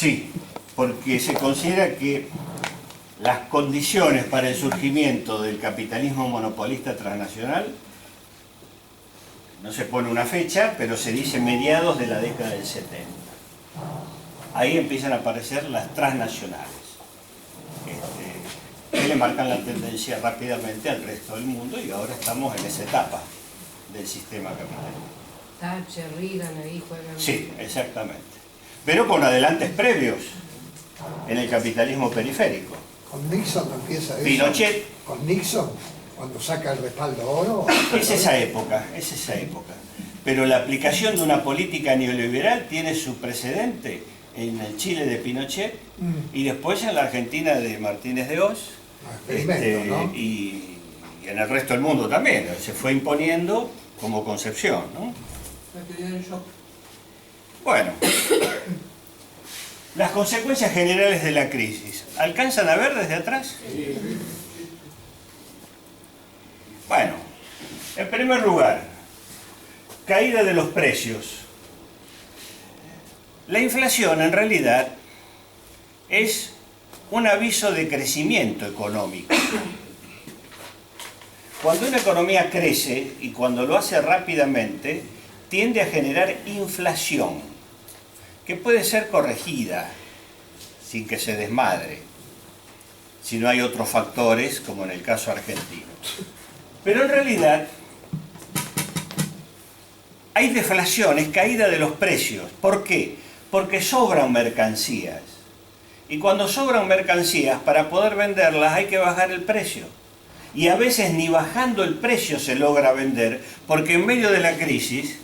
Sí, porque se considera que las condiciones para el surgimiento del capitalismo monopolista transnacional, no se pone una fecha, pero se dice mediados de la década del 70. Ahí empiezan a aparecer las transnacionales, que le marcan la tendencia rápidamente al resto del mundo, y ahora estamos en esa etapa del sistema capitalista. Thatcher, Reagan, ahí juegan. Sí, exactamente. Pero con adelantes previos en el capitalismo periférico. Con Nixon no empieza eso. Pinochet. Con Nixon, cuando saca el respaldo oro. Es esa época, es esa época. Pero la aplicación de una política neoliberal tiene su precedente en el Chile de Pinochet y después en la Argentina de Martínez de Oz, ¿no? y en el resto del mundo también. Se fue imponiendo como concepción, ¿no? Bueno, las consecuencias generales de la crisis, ¿alcanzan a ver desde atrás? Sí. Bueno, en primer lugar, caída de los precios. La inflación en realidad es un aviso de crecimiento económico. Cuando una economía crece, y cuando lo hace rápidamente, tiende a generar inflación, que puede ser corregida sin que se desmadre, si no hay otros factores, como en el caso argentino. Pero en realidad hay deflación, es caída de los precios. ¿Por qué? Porque sobran mercancías. Y cuando sobran mercancías, para poder venderlas hay que bajar el precio. Y a veces ni bajando el precio se logra vender, porque en medio de la crisis,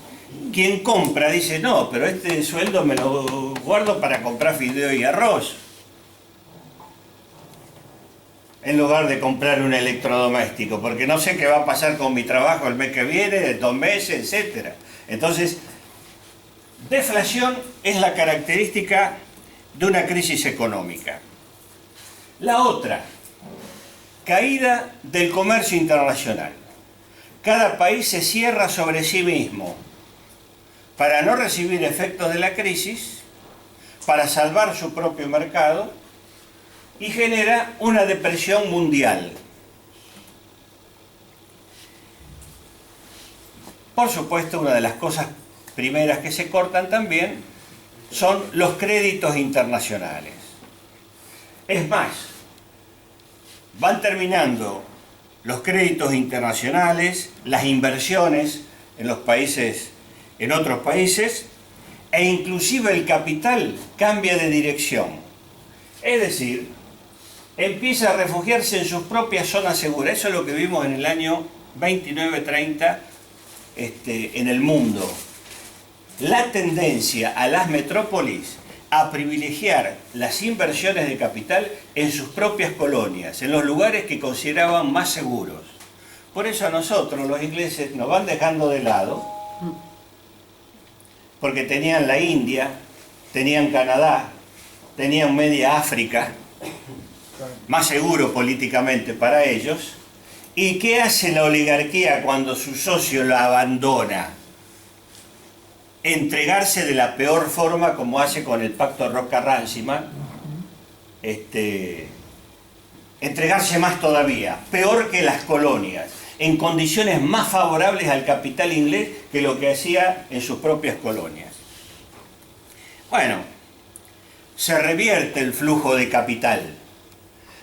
quien compra dice, no, pero este sueldo me lo guardo para comprar fideo y arroz, en lugar de comprar un electrodoméstico, porque no sé qué va a pasar con mi trabajo el mes que viene, de 2 meses, etc. Entonces, deflación es la característica de una crisis económica. La otra, caída del comercio internacional. Cada país se cierra sobre sí mismo para no recibir efectos de la crisis, para salvar su propio mercado, y genera una depresión mundial. Por supuesto, una de las cosas primeras que se cortan también son los créditos internacionales. Es más, van terminando los créditos internacionales, las inversiones en los países, en otros países, e inclusive el capital cambia de dirección. Es decir, empieza a refugiarse en sus propias zonas seguras. Eso es lo que vimos en el año 29-30 en el mundo. La tendencia a las metrópolis a privilegiar las inversiones de capital en sus propias colonias, en los lugares que consideraban más seguros. Por eso a nosotros, los ingleses, nos van dejando de lado, porque tenían la India, tenían Canadá, tenían media África, más seguro políticamente para ellos. ¿Y qué hace la oligarquía cuando su socio la abandona? Entregarse de la peor forma, como hace con el pacto Roca-Runciman, entregarse más todavía, peor que las colonias, en condiciones más favorables al capital inglés que lo que hacía en sus propias colonias. Bueno, se revierte el flujo de capital.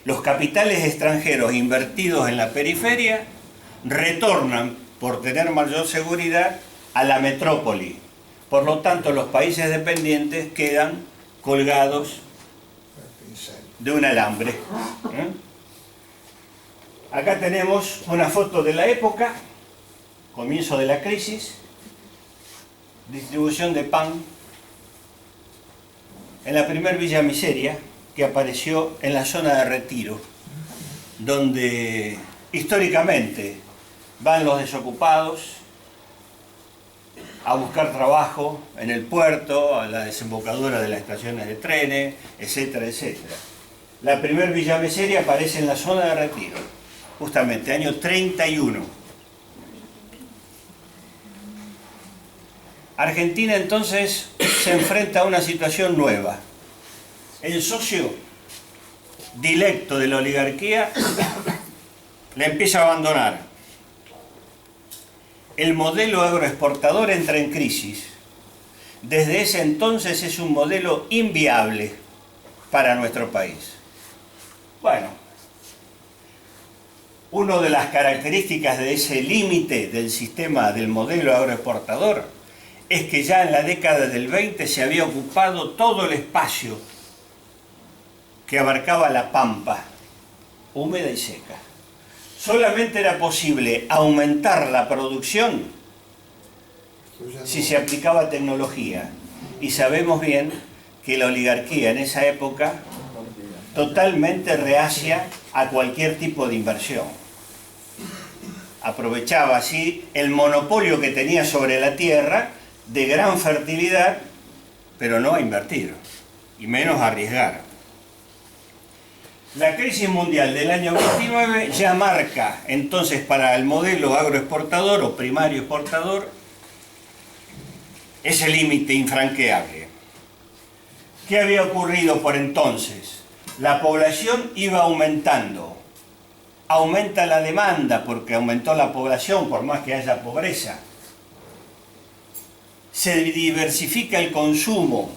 Los capitales extranjeros invertidos en la periferia retornan, por tener mayor seguridad, a la metrópoli. Por lo tanto, los países dependientes quedan colgados de un alambre. Acá tenemos una foto de la época, comienzo de la crisis, distribución de pan en la primer Villa Miseria, que apareció en la zona de Retiro, donde históricamente van los desocupados a buscar trabajo en el puerto, a la desembocadura de las estaciones de trenes, etcétera, etcétera. La primer Villa Miseria aparece en la zona de Retiro, justamente, año 31. Argentina entonces se enfrenta a una situación nueva. el socio directo de la oligarquía la empieza a abandonar. El modelo agroexportador entra en crisis. Desde ese entonces es un modelo inviable para nuestro país. Bueno, una de las características de ese límite del sistema del modelo agroexportador es que ya en la década del 20 se había ocupado todo el espacio que abarcaba la pampa, húmeda y seca. Solamente era posible aumentar la producción si se aplicaba tecnología. Y sabemos bien que la oligarquía en esa época totalmente reacia a cualquier tipo de inversión. Aprovechaba así el monopolio que tenía sobre la tierra de gran fertilidad, pero no a invertir, y menos a arriesgar. La crisis mundial del año 29 ya marca entonces para el modelo agroexportador o primario exportador ese límite infranqueable. ¿Qué había ocurrido por entonces? La población iba aumentando. Aumenta la demanda porque aumentó la población por más que haya pobreza. Se diversifica el consumo.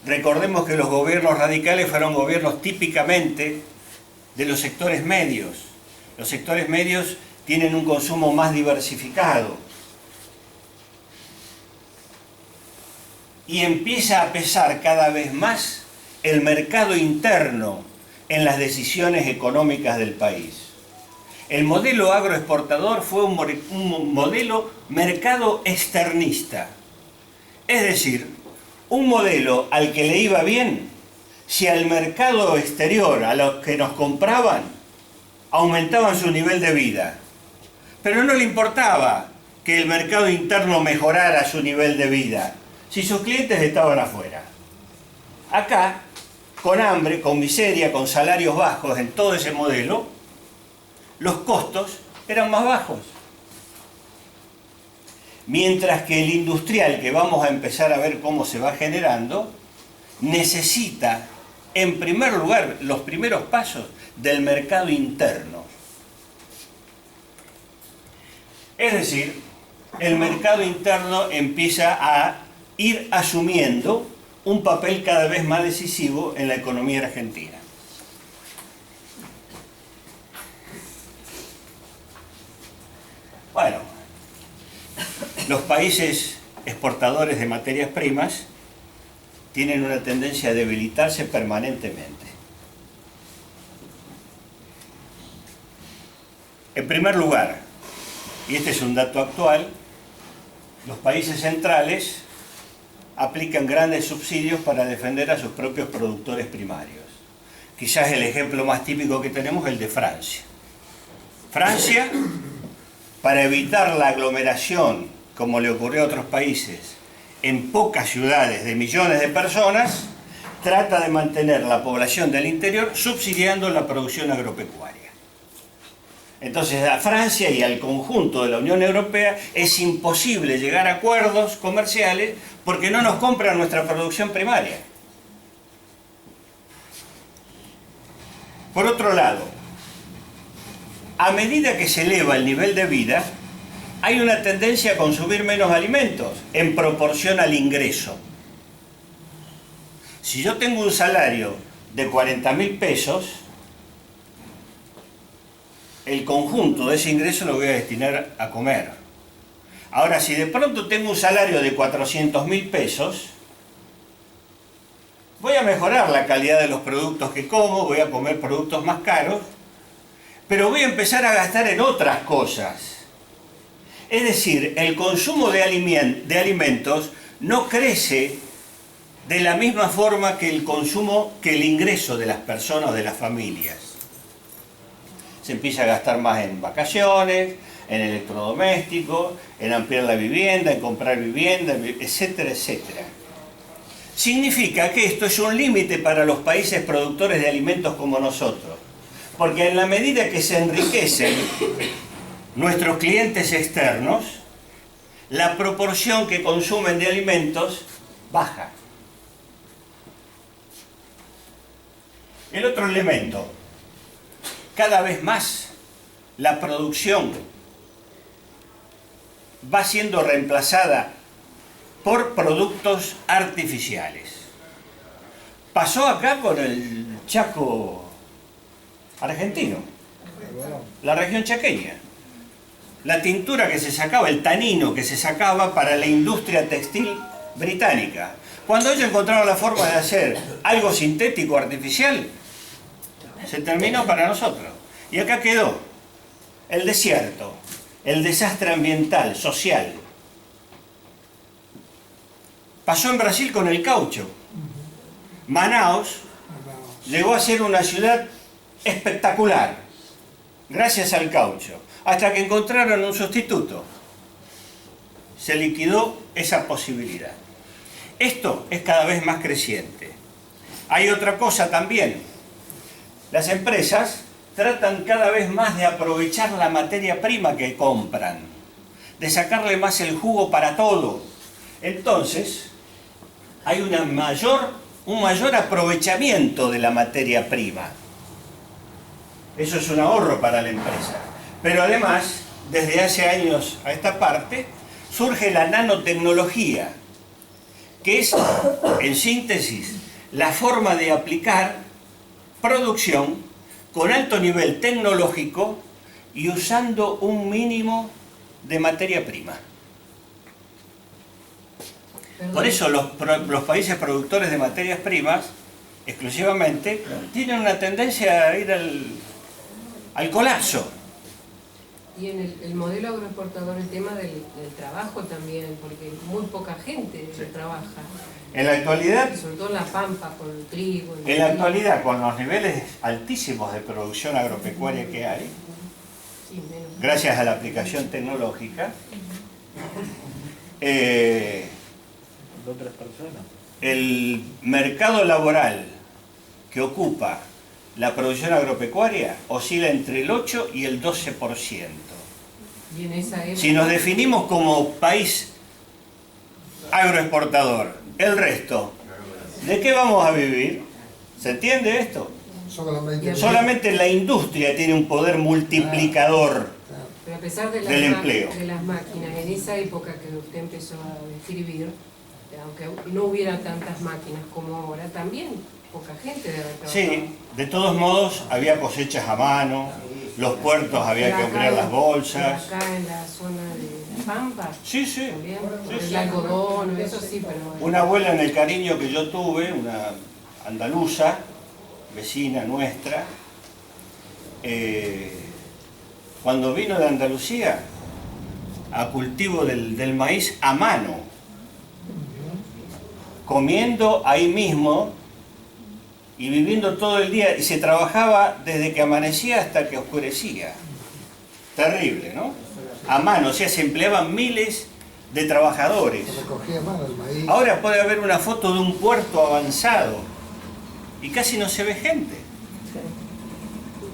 Recordemos que los gobiernos radicales fueron gobiernos típicamente de los sectores medios. Los sectores medios tienen un consumo más diversificado. Y empieza a pesar cada vez más el mercado interno en las decisiones económicas del país. El modelo agroexportador fue un modelo mercado externista. Es decir, un modelo al que le iba bien si al mercado exterior, a los que nos compraban, aumentaban su nivel de vida. Pero no le importaba que el mercado interno mejorara su nivel de vida si sus clientes estaban afuera. Acá, con hambre, con miseria, con salarios bajos en todo ese modelo, los costos eran más bajos. Mientras que el industrial, que vamos a empezar a ver cómo se va generando, necesita, en primer lugar, los primeros pasos del mercado interno. Es decir, el mercado interno empieza a ir asumiendo un papel cada vez más decisivo en la economía argentina. Bueno, los países exportadores de materias primas tienen una tendencia a debilitarse permanentemente. En primer lugar, y este es un dato actual, los países centrales aplican grandes subsidios para defender a sus propios productores primarios. Quizás el ejemplo más típico que tenemos es el de Francia. Francia, para evitar la aglomeración, como le ocurrió a otros países, en pocas ciudades de millones de personas, trata de mantener la población del interior subsidiando la producción agropecuaria. Entonces a Francia y al conjunto de la Unión Europea es imposible llegar a acuerdos comerciales porque no nos compran nuestra producción primaria. Por otro lado, a medida que se eleva el nivel de vida, hay una tendencia a consumir menos alimentos en proporción al ingreso. Si yo tengo un salario de 40.000 pesos, el conjunto de ese ingreso lo voy a destinar a comer. Ahora, si de pronto tengo un salario de 400.000 pesos, voy a mejorar la calidad de los productos que como, voy a comer productos más caros, pero voy a empezar a gastar en otras cosas. Es decir, el consumo de alimentos no crece de la misma forma que el ingreso de las personas, de las familias. Se empieza a gastar más en vacaciones, en electrodomésticos, en ampliar la vivienda, en comprar vivienda, etcétera, etcétera. Significa que esto es un límite para los países productores de alimentos como nosotros, porque en la medida que se enriquecen nuestros clientes externos, la proporción que consumen de alimentos baja. El otro elemento, cada vez más la producción va siendo reemplazada por productos artificiales. Pasó acá con el Chaco argentino, la región chaqueña. La tintura que se sacaba, el tanino que se sacaba para la industria textil británica. Cuando ellos encontraron la forma de hacer algo sintético, artificial, se terminó para nosotros. Y acá quedó el desierto, el desastre ambiental, social. Pasó en Brasil con el caucho. Manaos llegó a ser una ciudad espectacular, gracias al caucho, hasta que encontraron un sustituto. Se liquidó esa posibilidad. Esto es cada vez más creciente. Hay otra cosa también. Las empresas tratan cada vez más de aprovechar la materia prima que compran, de sacarle más el jugo para todo. Entonces, hay un mayor aprovechamiento de la materia prima. Eso es un ahorro para la empresa. Pero además, desde hace años a esta parte, surge la nanotecnología, que es, en síntesis, la forma de aplicar producción con alto nivel tecnológico y usando un mínimo de materia prima. Por eso los países productores de materias primas, exclusivamente, tienen una tendencia a ir al colapso. Y en el modelo agroexportador el tema del trabajo también, porque muy poca gente trabaja. En la actualidad, Y sobre todo en la pampa, con el trigo. en la actualidad, con los niveles altísimos de producción agropecuaria que hay, Sí, gracias a la aplicación tecnológica, el mercado laboral que ocupa la producción agropecuaria oscila entre el 8 y el 12%. Y en esa época, Si nos definimos como país agroexportador, el resto, ¿de qué vamos a vivir? ¿Se entiende esto? Solamente la industria tiene un poder multiplicador pero a pesar de del empleo. de las máquinas, en esa época que usted empezó a describir, aunque no hubiera tantas máquinas como ahora, también poca gente debe haber trabajado. Sí, de todos modos había cosechas a mano, los puertos había que ampliar las bolsas. Acá en la zona de Pampa, Sí, sí. también, Sí, sí. el algodón, eso sí, pero... Una abuela en el cariño que yo tuve, una andaluza, vecina nuestra, cuando vino de Andalucía a cultivo del maíz a mano, comiendo ahí mismo y viviendo todo el día, y se trabajaba desde que amanecía hasta que oscurecía. Terrible, ¿no? A mano, o sea, se empleaban miles de trabajadores. Se recogía a mano el maíz. Ahora puede haber una foto de un puerto avanzado y casi no se ve gente.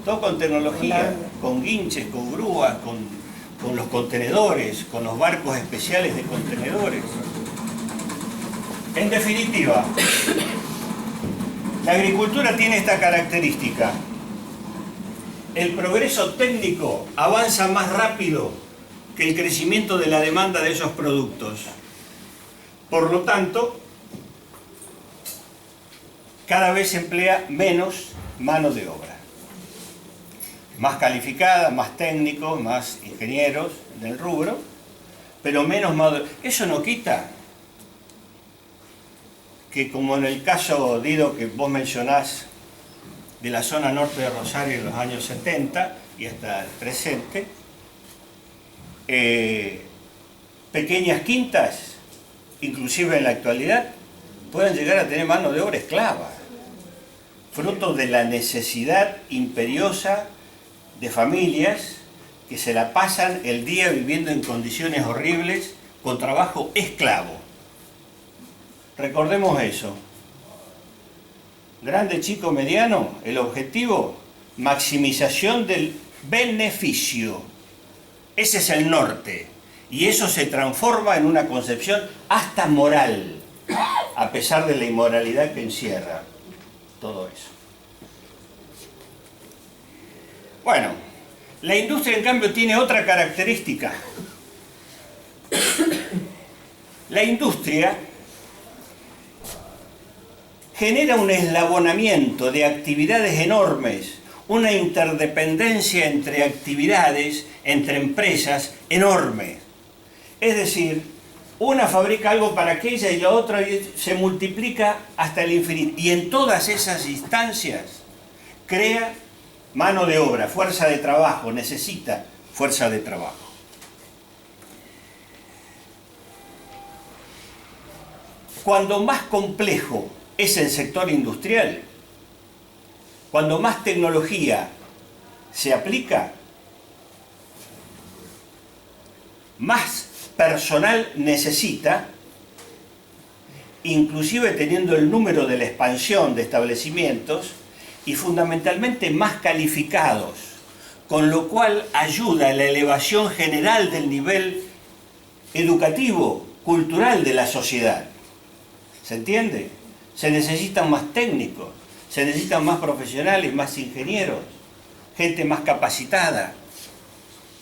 Todo con tecnología, con guinches, con grúas, con los contenedores, con los barcos especiales de contenedores. En definitiva, la agricultura tiene esta característica. El progreso técnico avanza más rápido que el crecimiento de la demanda de esos productos. Por lo tanto, cada vez se emplea menos mano de obra. Más calificada, más técnicos, más ingenieros del rubro, pero menos mano de obra. Eso no quita que, como en el caso, Dido, que vos mencionás, de la zona norte de Rosario en los años 70 y hasta el presente, pequeñas quintas, inclusive en la actualidad, pueden llegar a tener mano de obra esclava, fruto de la necesidad imperiosa de familias que se la pasan el día viviendo en condiciones horribles con trabajo esclavo. Recordemos eso. Grande, chico, mediano, el objetivo, maximización del beneficio. Ese es el norte. Y eso se transforma en una concepción hasta moral, a pesar de la inmoralidad que encierra todo eso. Bueno, la industria en cambio tiene otra característica. La industria genera un eslabonamiento de actividades enormes, una interdependencia entre actividades, entre empresas enorme. Es decir, una fabrica algo para aquella y la otra se multiplica hasta el infinito. Y en todas esas instancias crea mano de obra, fuerza de trabajo, necesita fuerza de trabajo. Cuando más complejo es el sector industrial, cuando más tecnología se aplica, más personal necesita, inclusive teniendo el número de la expansión de establecimientos y fundamentalmente más calificados, con lo cual ayuda a la elevación general del nivel educativo, cultural de la sociedad. ¿Se entiende? Se necesitan más técnicos, se necesitan más profesionales, más ingenieros, gente más capacitada.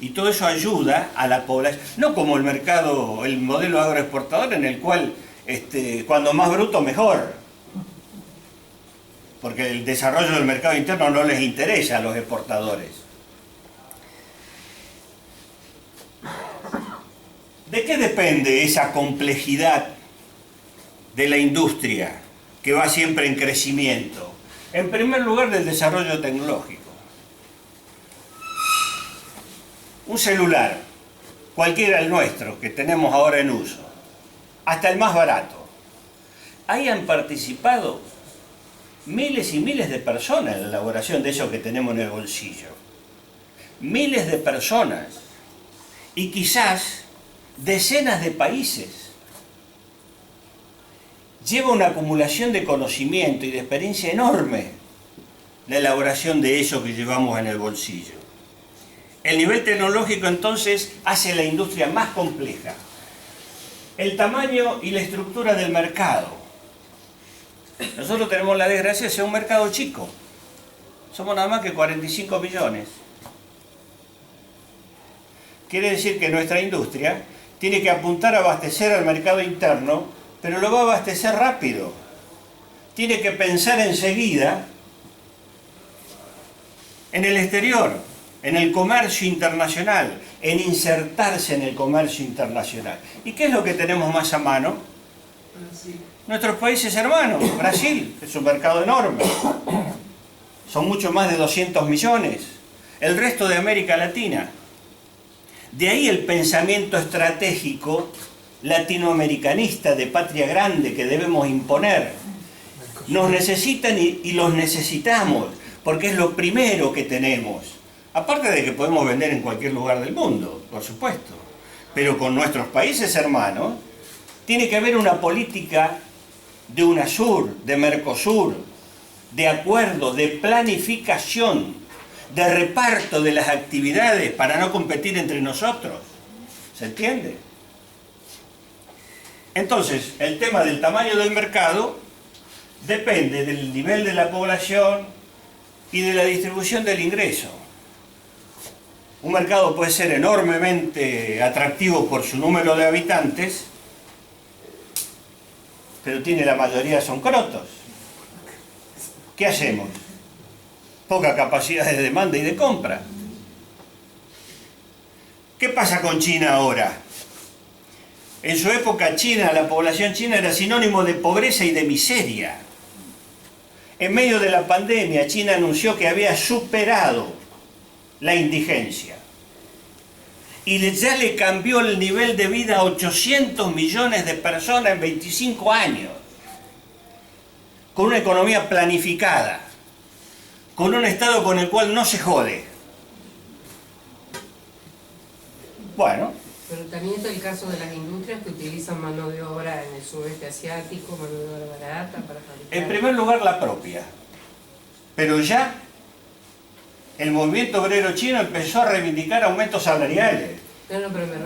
Y todo eso ayuda a la población, no como el mercado, el modelo agroexportador en el cual cuando más bruto mejor. Porque el desarrollo del mercado interno no les interesa a los exportadores. ¿De qué depende esa complejidad de la industria que va siempre en crecimiento? En primer lugar, del desarrollo tecnológico. Un celular, cualquiera el nuestro, que tenemos ahora en uso, hasta el más barato, ahí han participado miles y miles de personas en la elaboración de eso que tenemos en el bolsillo. Miles de personas y quizás decenas de países. Lleva una acumulación de conocimiento y de experiencia enorme la elaboración de eso que llevamos en el bolsillo. El nivel tecnológico entonces hace la industria más compleja. El tamaño y la estructura del mercado. Nosotros tenemos la desgracia de ser un mercado chico. Somos nada más que 45 millones. Quiere decir que nuestra industria tiene que apuntar a abastecer al mercado interno, pero lo va a abastecer rápido. Tiene que pensar enseguida en el exterior, en el comercio internacional, en insertarse en el comercio internacional. ¿Y qué es lo que tenemos más a mano? Nuestros países hermanos. Brasil es un mercado enorme. Son mucho más de 200 millones. El resto de América Latina. De ahí el pensamiento estratégico latinoamericanista de patria grande que debemos imponer. Nos necesitan y los necesitamos, porque es lo primero que tenemos. Aparte de que podemos vender en cualquier lugar del mundo, por supuesto. Pero con nuestros países hermanos, tiene que haber una política de UNASUR, de Mercosur, de acuerdo, de planificación, de reparto de las actividades para no competir entre nosotros. ¿Se entiende? Entonces, el tema del tamaño del mercado depende del nivel de la población y de la distribución del ingreso. Un mercado puede ser enormemente atractivo por su número de habitantes, pero tiene la mayoría son crotos. ¿Qué hacemos? Poca capacidad de demanda y de compra. ¿Qué pasa con China ahora? En su época China, la población china era sinónimo de pobreza y de miseria. En medio de la pandemia, China anunció que había superado la indigencia. Y ya le cambió el nivel de vida a 800 millones de personas en 25 años. Con una economía planificada. Con un Estado con el cual no se jode. Bueno. Pero también está el caso de las industrias que utilizan mano de obra en el sudeste asiático, mano de obra barata para fabricar. En primer lugar, la propia. Pero ya el movimiento obrero chino empezó a reivindicar aumentos salariales.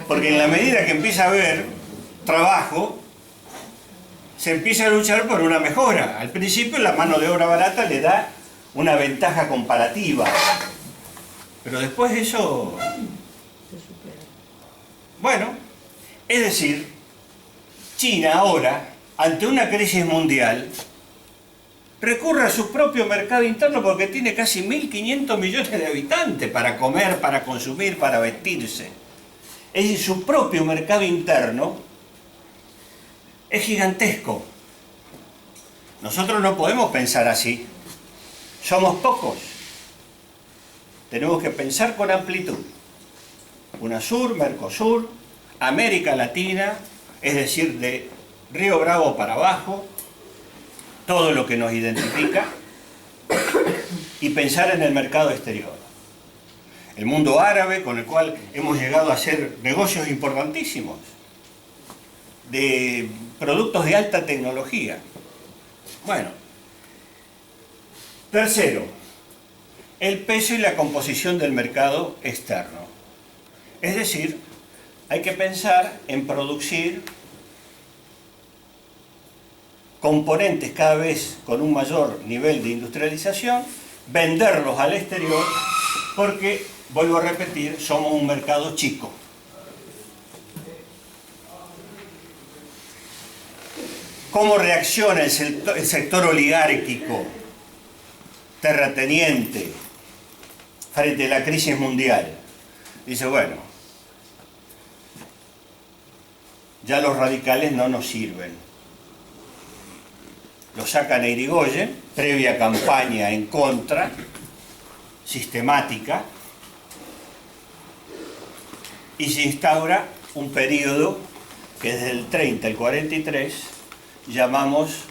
Porque en la medida que empieza a haber trabajo, se empieza a luchar por una mejora. Al principio la mano de obra barata le da una ventaja comparativa. Pero después eso... Bueno, es decir, China ahora, ante una crisis mundial, recurre a su propio mercado interno porque tiene casi 1.500 millones de habitantes para comer, para consumir, para vestirse. Es decir, su propio mercado interno es gigantesco. Nosotros no podemos pensar así. Somos pocos. Tenemos que pensar con amplitud. UNASUR, Mercosur, América Latina, es decir, de Río Bravo para abajo, todo lo que nos identifica, y pensar en el mercado exterior. El mundo árabe, con el cual hemos llegado a hacer negocios importantísimos, de productos de alta tecnología. Bueno, tercero, el peso y la composición del mercado externo. Es decir, hay que pensar en producir componentes cada vez con un mayor nivel de industrialización, venderlos al exterior, porque, vuelvo a repetir, somos un mercado chico. ¿Cómo reacciona el sector oligárquico, terrateniente, frente a la crisis mundial? Dice, bueno, ya los radicales no nos sirven. Lo sacan a Irigoyen, previa campaña en contra, sistemática, y se instaura un periodo que desde el 30 al 43 llamamos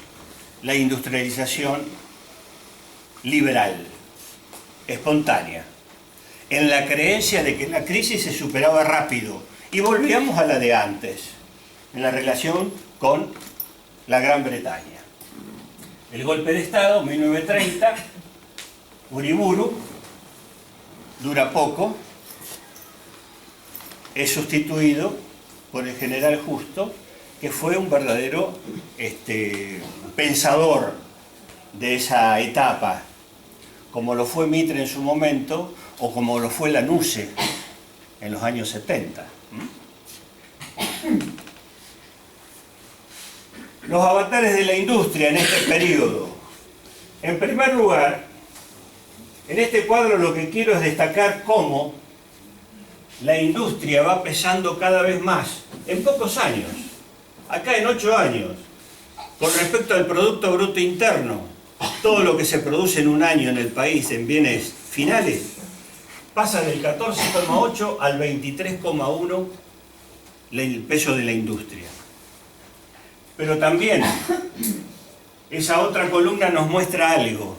la industrialización liberal, espontánea, en la creencia de que la crisis se superaba rápido y volvíamos a la de antes, en la relación con la Gran Bretaña. El golpe de Estado, 1930, Uriburu, dura poco, es sustituido por el general Justo, que fue un verdadero pensador de esa etapa, como lo fue Mitre en su momento, o como lo fue Lanusse en los años 70. Los avatares de la industria en este periodo. En primer lugar, en este cuadro lo que quiero es destacar cómo la industria va pesando cada vez más, en pocos años, acá en 8 años, con respecto al Producto Bruto Interno, todo lo que se produce en un año en el país en bienes finales, pasa del 14,8 al 23,1 el peso de la industria. Pero también esa otra columna nos muestra algo.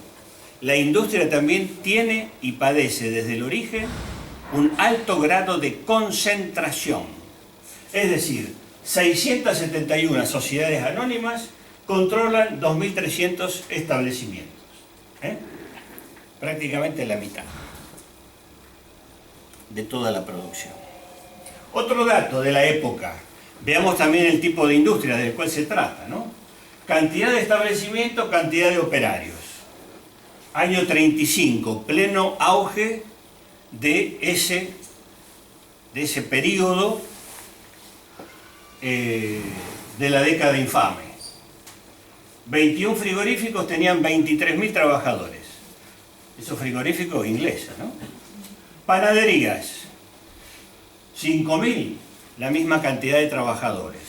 La industria también tiene y padece desde el origen un alto grado de concentración. Es decir, 671 sociedades anónimas controlan 2.300 establecimientos. Prácticamente la mitad de toda la producción. Otro dato de la época. Veamos también el tipo de industria del cual se trata, ¿no? Cantidad de establecimientos, cantidad de operarios. Año 35, pleno auge de ese periodo de la década infame. 21 frigoríficos tenían 23.000 trabajadores. Esos frigoríficos ingleses, ¿no? Panaderías, 5.000, la misma cantidad de trabajadores.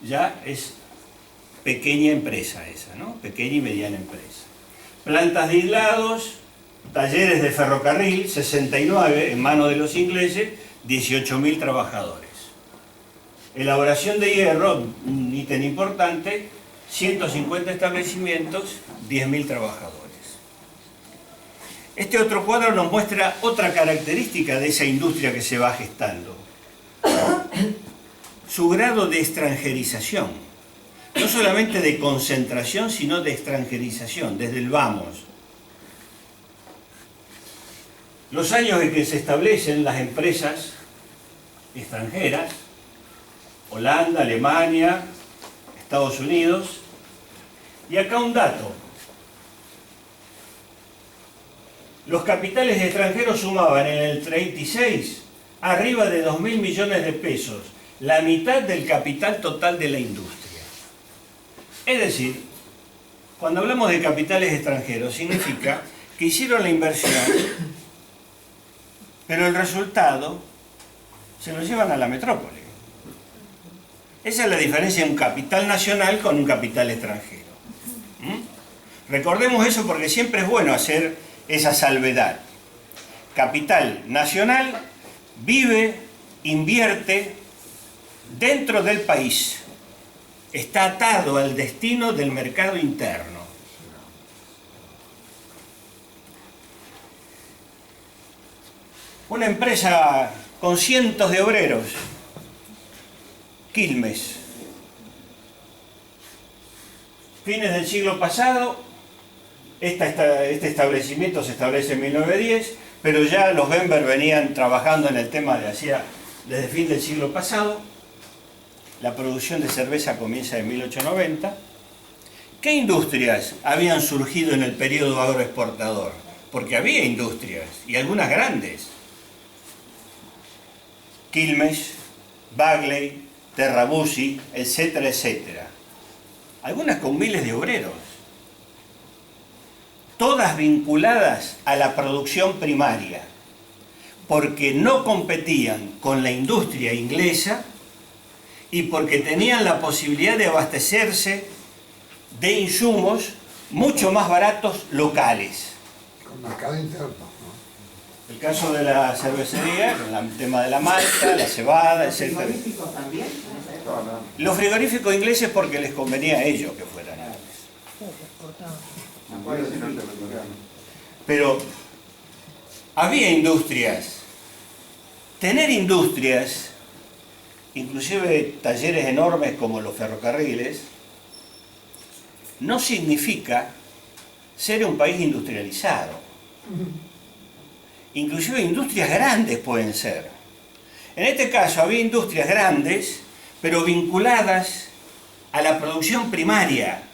Ya es pequeña empresa esa, ¿no? Pequeña y mediana empresa. Plantas de hilados, talleres de ferrocarril, 69 en manos de los ingleses, 18.000 trabajadores. Elaboración de hierro, un ítem importante, 150 establecimientos, 10.000 trabajadores. Este otro cuadro nos muestra otra característica de esa industria que se va gestando. Su grado de extranjerización. No solamente de concentración, sino de extranjerización, desde el vamos. Los años en que se establecen las empresas extranjeras, Holanda, Alemania, Estados Unidos, y acá un dato. los capitales extranjeros sumaban en el 36 arriba de 2.000 millones de pesos, la mitad del capital total de la industria. Es decir, cuando hablamos de capitales extranjeros, significa que hicieron la inversión, pero el resultado se lo llevan a la metrópoli. Esa es la diferencia de un capital nacional con un capital extranjero. Recordemos eso porque siempre es bueno hacer esa salvedad. Capital nacional vive, invierte dentro del país. Está atado al destino del mercado interno. Una empresa con cientos de obreros, Quilmes, fines del siglo pasado, este establecimiento se establece en 1910, pero ya los Bember venían trabajando en el tema desde fin del siglo pasado. La producción de cerveza comienza en 1890. ¿Qué industrias habían surgido en el periodo agroexportador? Porque había industrias, y algunas grandes. Quilmes, Bagley, Terrabuzzi, etcétera, etcétera. Algunas con miles de obreros. Todas vinculadas a la producción primaria, porque no competían con la industria inglesa y porque tenían la posibilidad de abastecerse de insumos mucho más baratos locales. Con mercado interno, ¿no? El caso de la cervecería, con el tema de la malta, la cebada, etc. ¿Los frigoríficos también? Los frigoríficos ingleses porque les convenía a ellos que fueran ingleses. Pero había industrias. Tener industrias, inclusive talleres enormes como los ferrocarriles, no significa ser un país industrializado. Inclusive industrias grandes pueden ser. En este caso había industrias grandes, pero vinculadas a la producción primaria,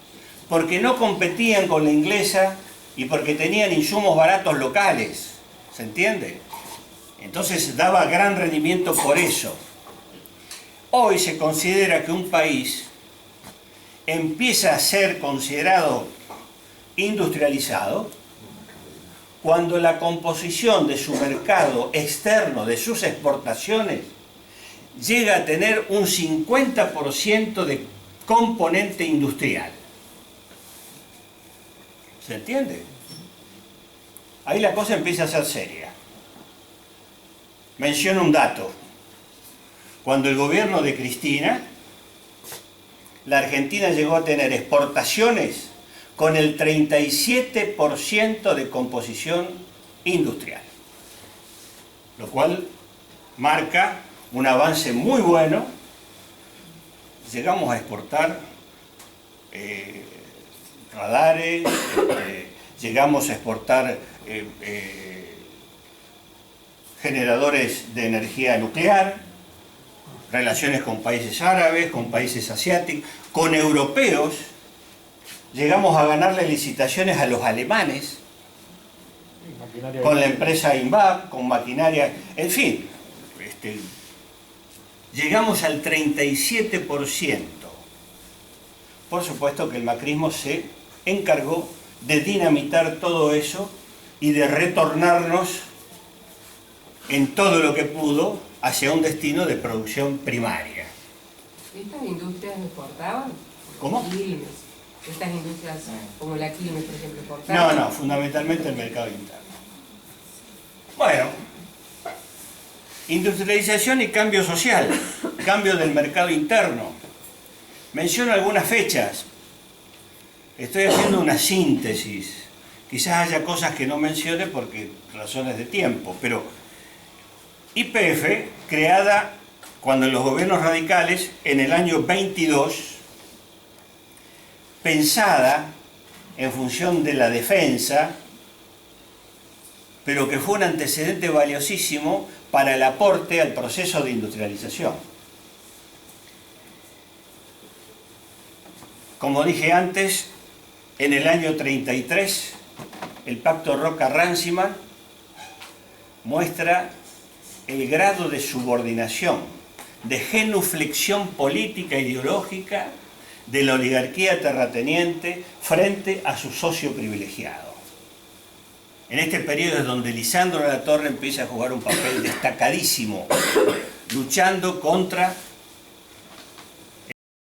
porque no competían con la inglesa y porque tenían insumos baratos locales. ¿Se entiende? Entonces daba gran rendimiento por eso. Hoy se considera que un país empieza a ser considerado industrializado cuando la composición de su mercado externo, de sus exportaciones, llega a tener un 50% de componente industrial. ¿Se entiende? Ahí la cosa empieza a ser seria. Menciono un dato. Cuando el gobierno de Cristina, la Argentina llegó a tener exportaciones con el 37% de composición industrial, lo cual marca un avance muy bueno. Llegamos a exportar radares, llegamos a exportar generadores de energía nuclear, relaciones con países árabes, con países asiáticos, con europeos. Llegamos a ganarle licitaciones a los alemanes, con la empresa INVAP, con maquinaria, en fin, llegamos al 37%. Por supuesto que el macrismo se encargó de dinamitar todo eso y de retornarnos en todo lo que pudo hacia un destino de producción primaria. ¿Estas industrias exportaban? ¿Cómo? Quilmes. Estas industrias como la Quilmes, por ejemplo, exportaban. No, fundamentalmente el mercado interno. Bueno, industrialización y cambio social, cambio del mercado interno. Menciono algunas fechas. Estoy haciendo una síntesis. Quizás haya cosas que no mencione porque razones de tiempo, pero YPF, creada cuando los gobiernos radicales, en el año 22, pensada en función de la defensa, pero que fue un antecedente valiosísimo para el aporte al proceso de industrialización. Como dije antes, en el año 33 el pacto Roca-Ranciman muestra el grado de subordinación, de genuflexión política e ideológica de la oligarquía terrateniente frente a su socio privilegiado. En este periodo es donde Lisandro Latorre empieza a jugar un papel destacadísimo, luchando contra